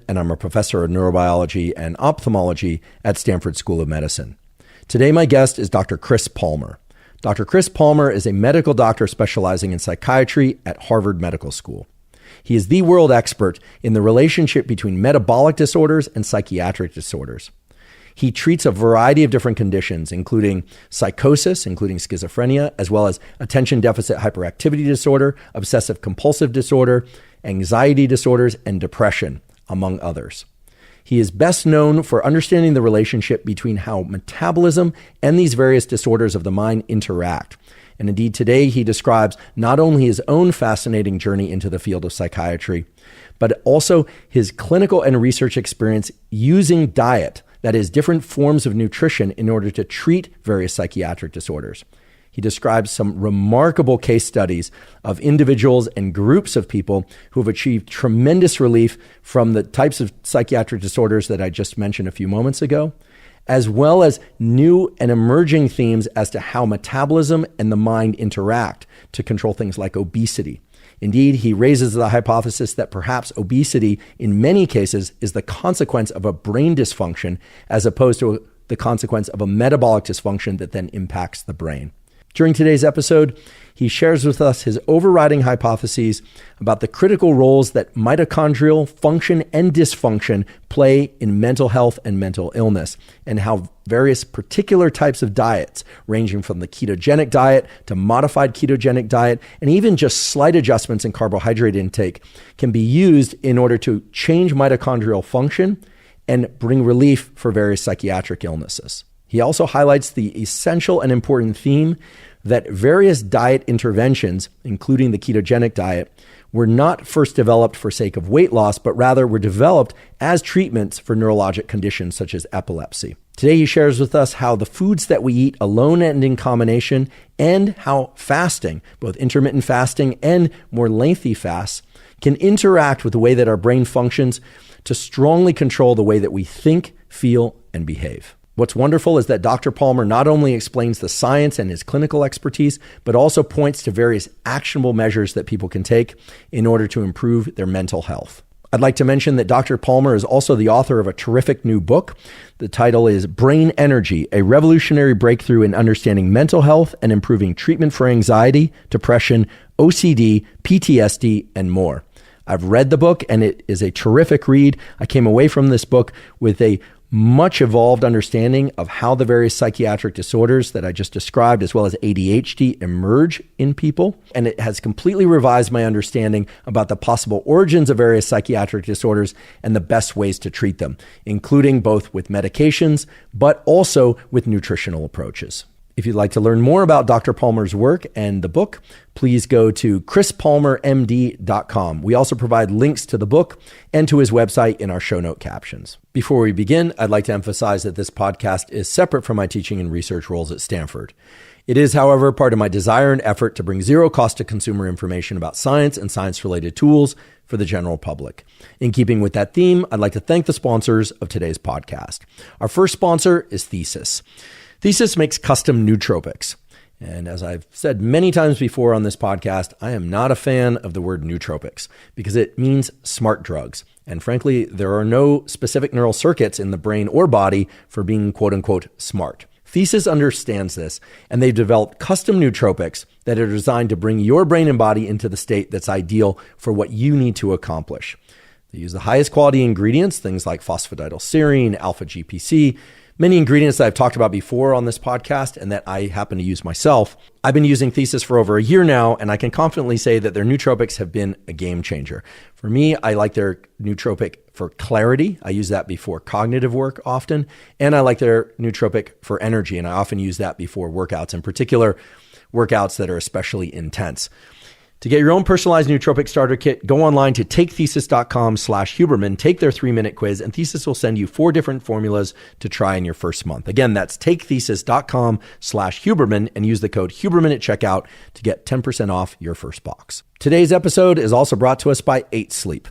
and I'm a professor of neurobiology and ophthalmology at Stanford School of Medicine. Today, my guest is Dr. Chris Palmer. Dr. Chris Palmer is a medical doctor specializing in psychiatry at Harvard Medical School. He is the world expert in the relationship between metabolic disorders and psychiatric disorders. He treats a variety of different conditions, including psychosis, including schizophrenia, as well as attention deficit hyperactivity disorder, obsessive compulsive disorder, anxiety disorders, and depression, among others. He is best known for understanding the relationship between how metabolism and these various disorders of the mind interact. And indeed, today he describes not only his own fascinating journey into the field of psychiatry, but also his clinical and research experience using diet, that is, different forms of nutrition, in order to treat various psychiatric disorders. He describes some remarkable case studies of individuals and groups of people who have achieved tremendous relief from the types of psychiatric disorders that I just mentioned a few moments ago, as well as new and emerging themes as to how metabolism and the mind interact to control things like obesity. Indeed, he raises the hypothesis that perhaps obesity, in many cases, is the consequence of a brain dysfunction as opposed to the consequence of a metabolic dysfunction that then impacts the brain. During today's episode, he shares with us his overriding hypotheses about the critical roles that mitochondrial function and dysfunction play in mental health and mental illness, and how various particular types of diets, ranging from the ketogenic diet to modified ketogenic diet, and even just slight adjustments in carbohydrate intake, can be used in order to change mitochondrial function and bring relief for various psychiatric illnesses. He also highlights the essential and important theme that various diet interventions, including the ketogenic diet, were not first developed for sake of weight loss, but rather were developed as treatments for neurologic conditions such as epilepsy. Today, he shares with us how the foods that we eat alone and in combination, and how fasting, both intermittent fasting and more lengthy fasts, can interact with the way that our brain functions to strongly control the way that we think, feel, and behave. What's wonderful is that Dr. Palmer not only explains the science and his clinical expertise, but also points to various actionable measures that people can take in order to improve their mental health. I'd like to mention that Dr. Palmer is also the author of a terrific new book. The title is Brain Energy, a revolutionary breakthrough in understanding mental health and improving treatment for anxiety, depression, OCD, PTSD, and more. I've read the book and it is a terrific read. I came away from this book with a much evolved understanding of how the various psychiatric disorders that I just described, as well as ADHD, emerge in people. And it has completely revised my understanding about the possible origins of various psychiatric disorders and the best ways to treat them, including both with medications, but also with nutritional approaches. If you'd like to learn more about Dr. Palmer's work and the book, please go to chrispalmermd.com. We also provide links to the book and to his website in our show note captions. Before we begin, I'd like to emphasize that this podcast is separate from my teaching and research roles at Stanford. It is, however, part of my desire and effort to bring zero cost to consumer information about science and science-related tools for the general public. In keeping with that theme, I'd like to thank the sponsors of today's podcast. Our first sponsor is Thesis. Thesis makes custom nootropics. And as I've said many times before on this podcast, I am not a fan of the word nootropics because it means smart drugs. And frankly, there are no specific neural circuits in the brain or body for being quote unquote smart. Thesis understands this, and they've developed custom nootropics that are designed to bring your brain and body into the state that's ideal for what you need to accomplish. They use the highest quality ingredients, things like phosphatidylserine, alpha-GPC, many ingredients that I've talked about before on this podcast and that I happen to use myself. I've been using Thesis for over a year now, and I can confidently say that their nootropics have been a game changer. For me, I like their nootropic for clarity. I use that before cognitive work often, and I like their nootropic for energy, and I often use that before workouts, in particular workouts that are especially intense. To get your own personalized nootropic starter kit, go online to takethesis.com/Huberman, take their 3-minute quiz, and Thesis will send you 4 different formulas to try in your first month. Again, that's takethesis.com/Huberman and use the code Huberman at checkout to get 10% off your first box. Today's episode is also brought to us by 8 Sleep.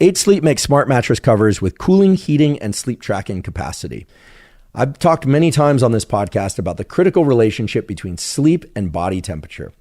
8 Sleep makes smart mattress covers with cooling, heating, and sleep tracking capacity. I've talked many times on this podcast about the critical relationship between sleep and body temperature.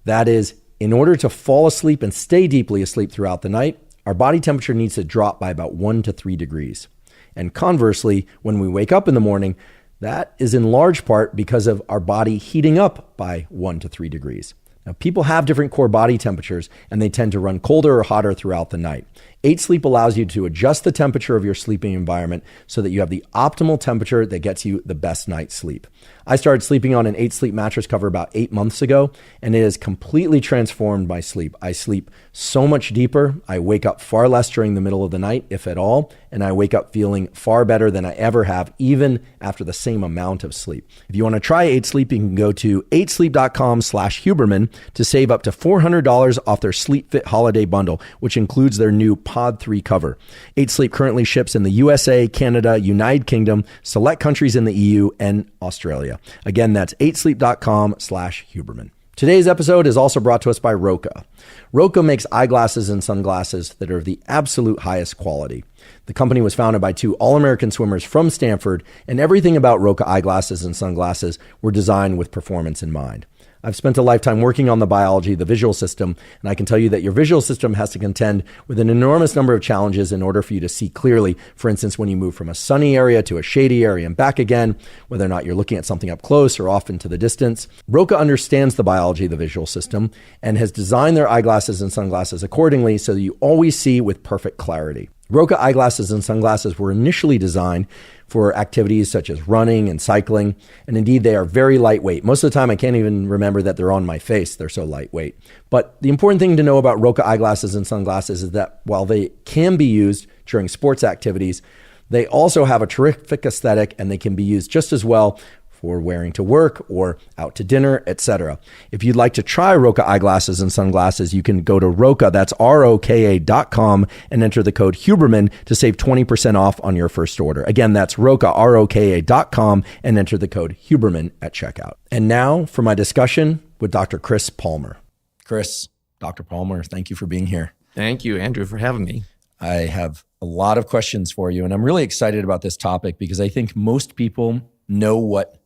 That is, in order to fall asleep and stay deeply asleep throughout the night, our body temperature needs to drop by about 1 to 3 degrees. And conversely, when we wake up in the morning, that is in large part because of our body heating up by 1 to 3 degrees. Now, people have different core body temperatures, and they tend to run colder or hotter throughout the night. 8 Sleep allows you to adjust the temperature of your sleeping environment so that you have the optimal temperature that gets you the best night's sleep. I started sleeping on an 8 Sleep mattress cover about 8 months ago, and it has completely transformed my sleep. I sleep so much deeper. I wake up far less during the middle of the night, if at all, and I wake up feeling far better than I ever have, even after the same amount of sleep. If you want to try 8 Sleep, you can go to 8sleep.com/Huberman to save up to $400 off their Sleep Fit Holiday Bundle, which includes their new Pod 3 cover. 8 Sleep currently ships in the USA, Canada, United Kingdom, select countries in the EU, and Australia. Again, that's 8sleep.com/Huberman. Today's episode is also brought to us by Roka. Roka makes eyeglasses and sunglasses that are of the absolute highest quality. The company was founded by 2 All-American swimmers from Stanford, and everything about Roka eyeglasses and sunglasses were designed with performance in mind. I've spent a lifetime working on the biology of the visual system, and I can tell you that your visual system has to contend with an enormous number of challenges in order for you to see clearly. For instance, when you move from a sunny area to a shady area and back again, whether or not you're looking at something up close or off into the distance. Roka understands the biology of the visual system and has designed their eyeglasses and sunglasses accordingly so that you always see with perfect clarity. Roka eyeglasses and sunglasses were initially designed for activities such as running and cycling, and indeed they are very lightweight. Most of the time I can't even remember that they're on my face, they're so lightweight. But the important thing to know about Roka eyeglasses and sunglasses is that while they can be used during sports activities, they also have a terrific aesthetic, and they can be used just as well for wearing to work or out to dinner, etc. If you'd like to try Roka eyeglasses and sunglasses, you can go to Roka, that's ROKA.com, and enter the code Huberman to save 20% off on your first order. Again, that's Roka, ROKA.com, and enter the code Huberman at checkout. And now for my discussion with Dr. Chris Palmer. Chris, Dr. Palmer, thank you for being here. Thank you, Andrew, for having me. I have a lot of questions for you, and I'm really excited about this topic because I think most people know what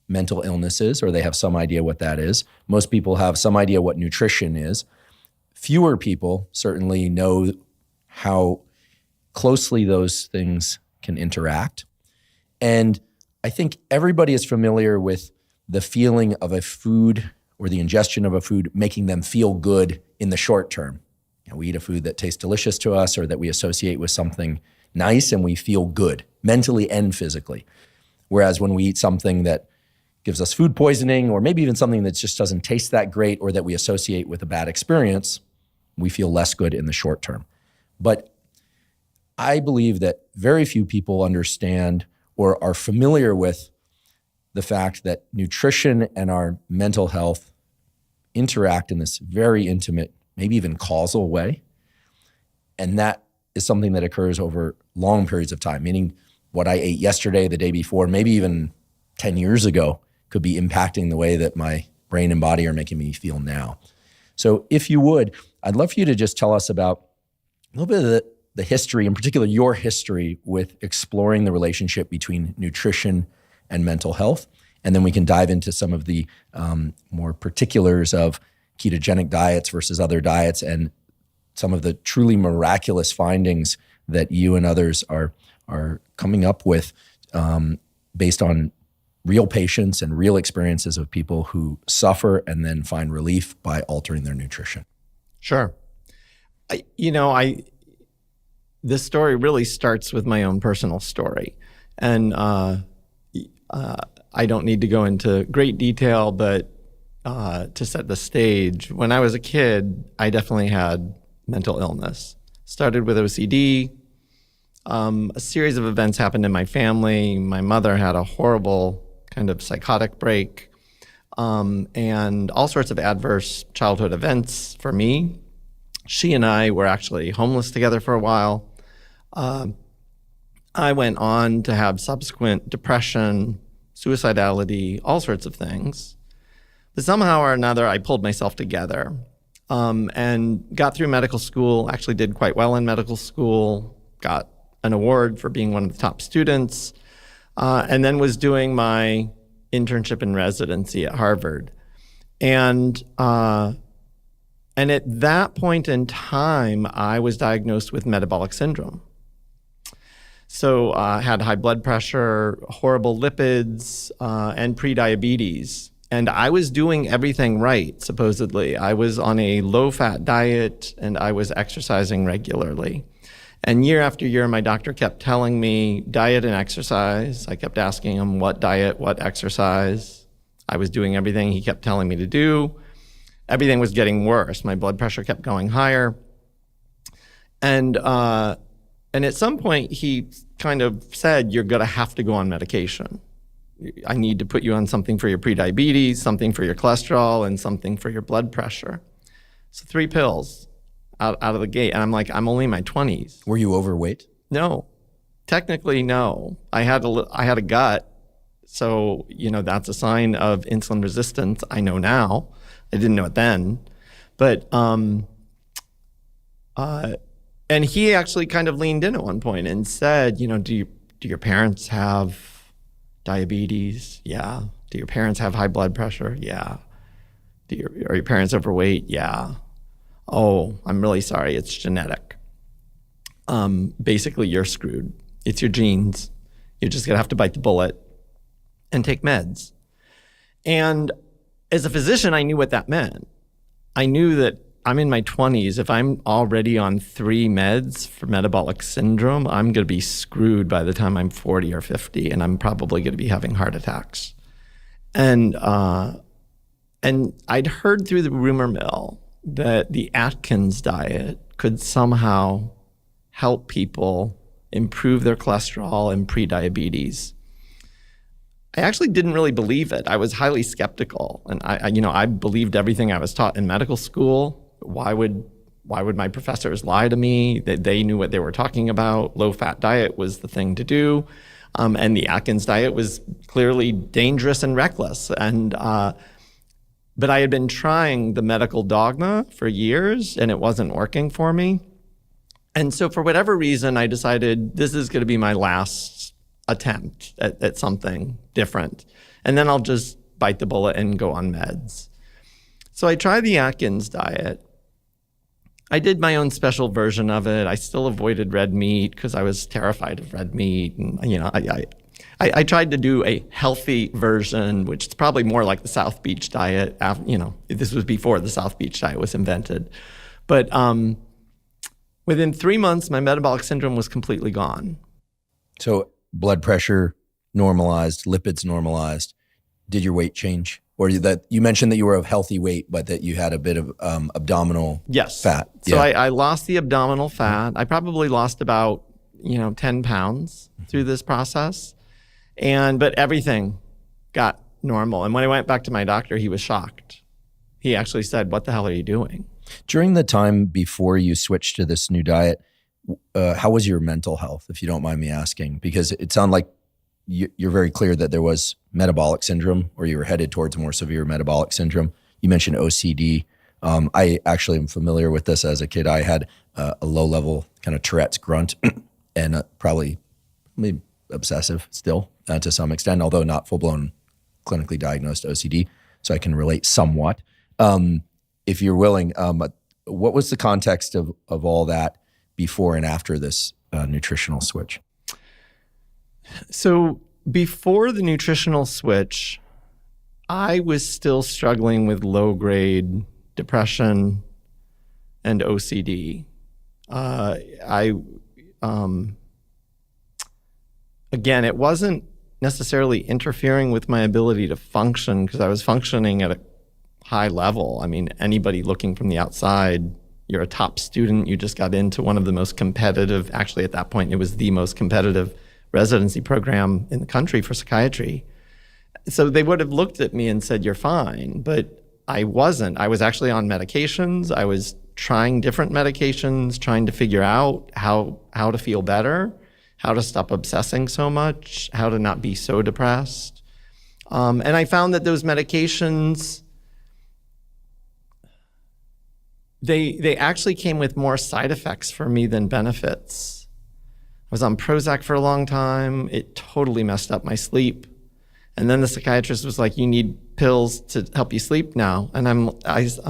mental illness is, or they have some idea what that is. Most people have some idea what nutrition is. Fewer people certainly know how closely those things can interact. And I think everybody is familiar with the feeling of a food or the ingestion of a food making them feel good in the short term. You know, we eat a food that tastes delicious to us or that we associate with something nice and we feel good mentally and physically. Whereas when we eat something that gives us food poisoning, or maybe even something that just doesn't taste that great or that we associate with a bad experience, we feel less good in the short term. But I believe that very few people understand or are familiar with the fact that nutrition and our mental health interact in this very intimate, maybe even causal way. And that is something that occurs over long periods of time, meaning what I ate yesterday, the day before, maybe even 10 years ago, could be impacting the way that my brain and body are making me feel now. So if you would, I'd love for you to just tell us about a little bit of the history, in particular your history with exploring the relationship between nutrition and mental health. And then we can dive into some of the more particulars of ketogenic diets versus other diets and some of the truly miraculous findings that you and others are coming up with based on real patients and real experiences of people who suffer and then find relief by altering their nutrition. Sure. This story really starts with my own personal story. And I don't need to go into great detail, but to set the stage, when I was a kid, I definitely had mental illness. Started with OCD. A series of events happened in my family. My mother had a horrible kind of psychotic break, and all sorts of adverse childhood events for me. She and I were actually homeless together for a while. I went on to have subsequent depression, suicidality, all sorts of things. But somehow or another, I pulled myself together and got through medical school, actually did quite well in medical school, got an award for being one of the top students, and then was doing my internship and residency at Harvard. And And at that point in time, I was diagnosed with metabolic syndrome. So I had high blood pressure, horrible lipids, and prediabetes. And I was doing everything right, supposedly. I was on a low-fat diet, and I was exercising regularly. And year after year, my doctor kept telling me diet and exercise. I kept asking him what diet, what exercise. I was doing everything he kept telling me to do. Everything was getting worse. My blood pressure kept going higher. And at some point, he kind of said, you're going to have to go on medication. I need to put you on something for your prediabetes, something for your cholesterol, and something for your blood pressure. So 3 pills out of the gate. And I'm like, I'm only in my 20s. Were you overweight? No. Technically, no. I had a gut. So, that's a sign of insulin resistance. I know now. I didn't know it then. But, and he actually kind of leaned in at one point and said, do your parents have diabetes? Yeah. Do your parents have high blood pressure? Yeah. Are your parents overweight? Yeah. Oh, I'm really sorry. It's genetic. Basically, you're screwed. It's your genes. You're just going to have to bite the bullet and take meds. And as a physician, I knew what that meant. I knew that I'm in my 20s. If I'm already on 3 meds for metabolic syndrome, I'm going to be screwed by the time I'm 40 or 50, and I'm probably going to be having heart attacks. And I'd heard through the rumor mill that the Atkins diet could somehow help people improve their cholesterol and prediabetes. I actually didn't really believe it. I was highly skeptical, and I believed everything I was taught in medical school. Why would my professors lie to me? They knew what they were talking about. Low-fat diet was the thing to do, and the Atkins diet was clearly dangerous and reckless. But I had been trying the medical dogma for years, and it wasn't working for me. And so, for whatever reason, I decided this is going to be my last attempt at something different, and then I'll just bite the bullet and go on meds. So I tried the Atkins diet. I did my own special version of it. I still avoided red meat because I was terrified of red meat. And, I tried to do a healthy version, which is probably more like the South Beach diet. This was before the South Beach diet was invented. But within 3 months, my metabolic syndrome was completely gone. So blood pressure normalized, lipids normalized. Did your weight change? Or that you mentioned that you were of healthy weight, but that you had a bit of abdominal fat. So I lost the abdominal fat. I probably lost about 10 pounds through this process, but everything got normal. And when I went back to my doctor, he was shocked. He actually said, "What the hell are you doing?" During the time before you switched to this new diet, how was your mental health, if you don't mind me asking? Because it sounded like you're very clear that there was metabolic syndrome, or you were headed towards more severe metabolic syndrome. You mentioned OCD. I actually am familiar with this. As a kid, I had a low-level kind of Tourette's grunt and probably maybe obsessive still to some extent, although not full-blown clinically diagnosed OCD. So I can relate somewhat. If you're willing, what was the context of all that before and after this nutritional switch? So before the nutritional switch, I was still struggling with low-grade depression and OCD. Again, it wasn't necessarily interfering with my ability to function because I was functioning at a high level. I mean, anybody looking from the outside, you're a top student, you just got into one of the most competitive, actually at that point, it was the most competitive residency program in the country for psychiatry. So they would have looked at me and said, "You're fine," but I wasn't. I was actually on medications. I was trying different medications, trying to figure out how to feel better, how to stop obsessing so much, how to not be so depressed. And I found that those medications, they actually came with more side effects for me than benefits. I was on Prozac for a long time. It totally messed up my sleep. And then the psychiatrist was like, you need pills to help you sleep now. And I'm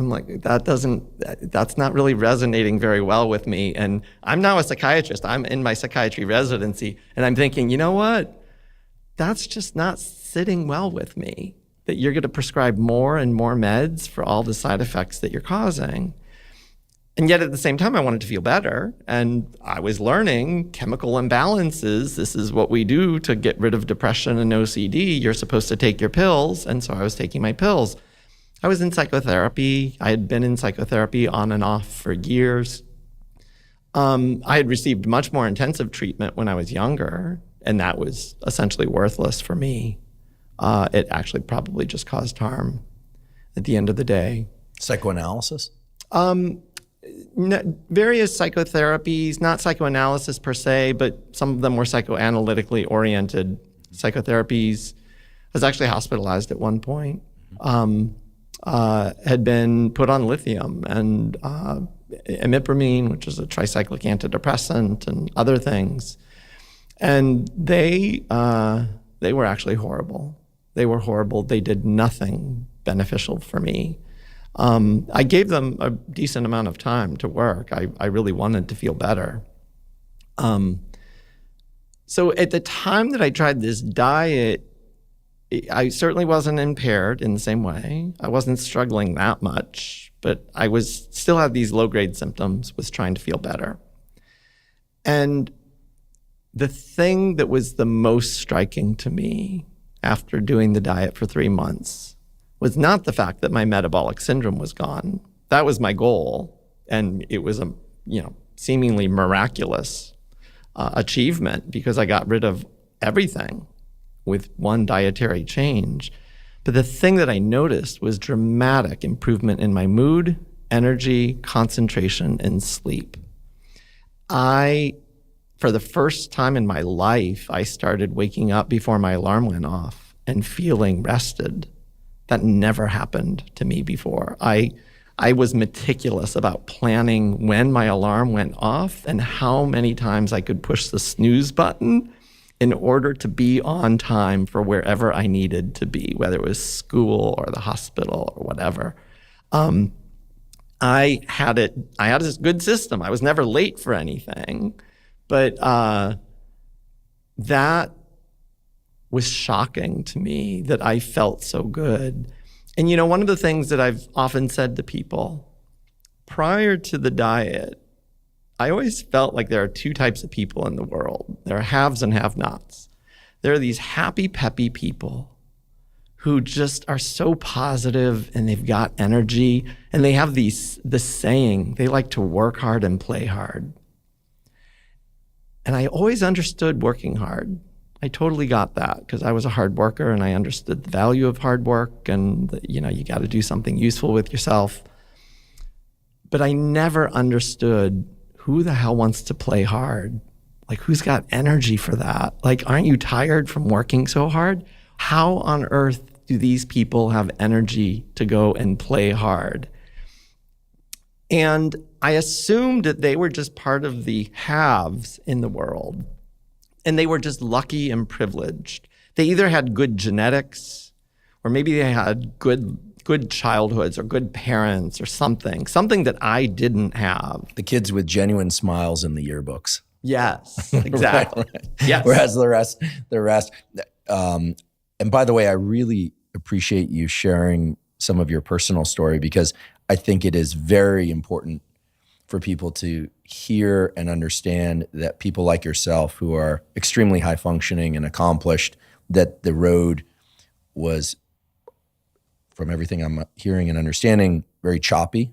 like, that's not really resonating very well with me. And I'm now a psychiatrist. I'm in my psychiatry residency. And I'm thinking, you know what? That's just not sitting well with me, that you're going to prescribe more and more meds for all the side effects that you're causing. And yet at the same time, I wanted to feel better. And I was learning chemical imbalances. This is what we do to get rid of depression and OCD. You're supposed to take your pills. And so I was taking my pills. I was in psychotherapy. I had been in psychotherapy on and off for years. I had received much more intensive treatment when I was younger, and that was essentially worthless for me. It actually probably just caused harm at the end of the day. Psychoanalysis? Various psychotherapies, not psychoanalysis per se, but some of them were psychoanalytically oriented psychotherapies. I was actually hospitalized at one point, had been put on lithium and imipramine, which is a tricyclic antidepressant, and other things. And they were actually horrible. They were horrible. They did nothing beneficial for me. I gave them a decent amount of time to work. I really wanted to feel better. So at the time that I tried this diet, I certainly wasn't impaired in the same way. I wasn't struggling that much, but I still had these low-grade symptoms, was trying to feel better. And the thing that was the most striking to me after doing the diet for 3 months was not the fact that my metabolic syndrome was gone. That was my goal, and it was a seemingly miraculous achievement because I got rid of everything with one dietary change. But the thing that I noticed was dramatic improvement in my mood, energy, concentration, and sleep. For the first time in my life, I started waking up before my alarm went off and feeling rested. That never happened to me before. I was meticulous about planning when my alarm went off and how many times I could push the snooze button in order to be on time for wherever I needed to be, whether it was school or the hospital or whatever. I had this good system. I was never late for anything, but that was shocking to me that I felt so good. And one of the things that I've often said to people, prior to the diet, I always felt like there are two types of people in the world. There are haves and have-nots. There are these happy, peppy people who just are so positive and they've got energy, and they have this saying, they like to work hard and play hard. And I always understood working hard. I totally got that because I was a hard worker and I understood the value of hard work and you got to do something useful with yourself. But I never understood who the hell wants to play hard? Like, who's got energy for that? Like, aren't you tired from working so hard? How on earth do these people have energy to go and play hard? And I assumed that they were just part of the haves in the world. And they were just lucky and privileged. They either had good genetics, or maybe they had good childhoods or good parents or something that I didn't have. The kids with genuine smiles in the yearbooks. Yes, exactly. Right. Yes. Whereas the rest. And by the way, I really appreciate you sharing some of your personal story because I think it is very important for people to hear and understand that people like yourself who are extremely high functioning and accomplished, that the road was, from everything I'm hearing and understanding, very choppy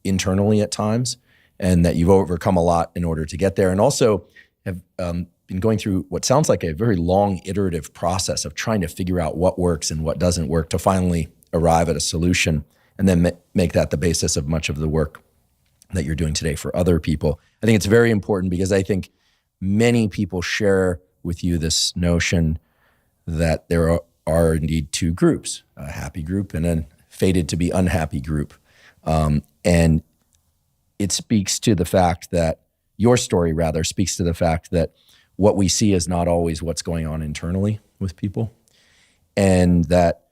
internally at times, and that you've overcome a lot in order to get there, and also have been going through what sounds like a very long iterative process of trying to figure out what works and what doesn't work to finally arrive at a solution and then make that the basis of much of the work that you're doing today for other people. I think it's very important because I think many people share with you this notion that there are indeed two groups, a happy group and a fated to be unhappy group. And it speaks to the fact that, your story rather, speaks to the fact that what we see is not always what's going on internally with people. and that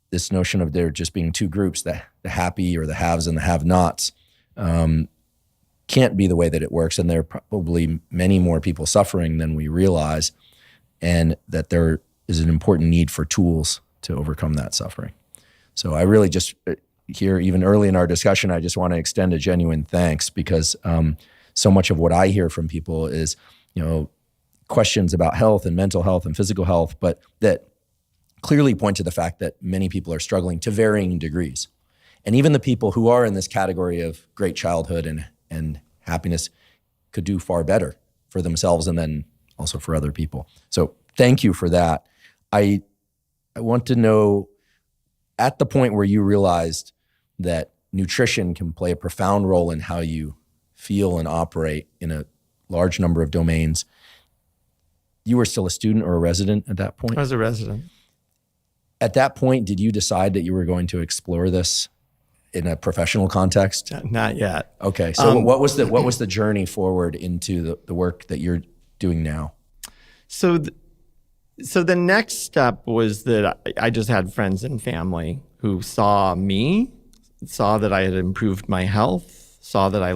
this notion of there just being two groups, the happy or the haves and the have-nots, can't be the way that it works. And there are probably many more people suffering than we realize, and that there is an important need for tools to overcome that suffering. So I really just here, even early in our discussion, I just want to extend a genuine thanks, because so much of what I hear from people is, questions about health and mental health and physical health, but that clearly point to the fact that many people are struggling to varying degrees. And even the people who are in this category of great childhood and happiness could do far better for themselves and then also for other people. So thank you for that. I want to know, at the point where you realized that nutrition can play a profound role in how you feel and operate in a large number of domains, you were still a student or a resident at that point? I was a resident. At that point, did you decide that you were going to explore this in a professional context? Not yet. Okay. So what was the journey forward into the work that you're doing now? So the next step was that I just had friends and family who saw that I had improved my health, saw that I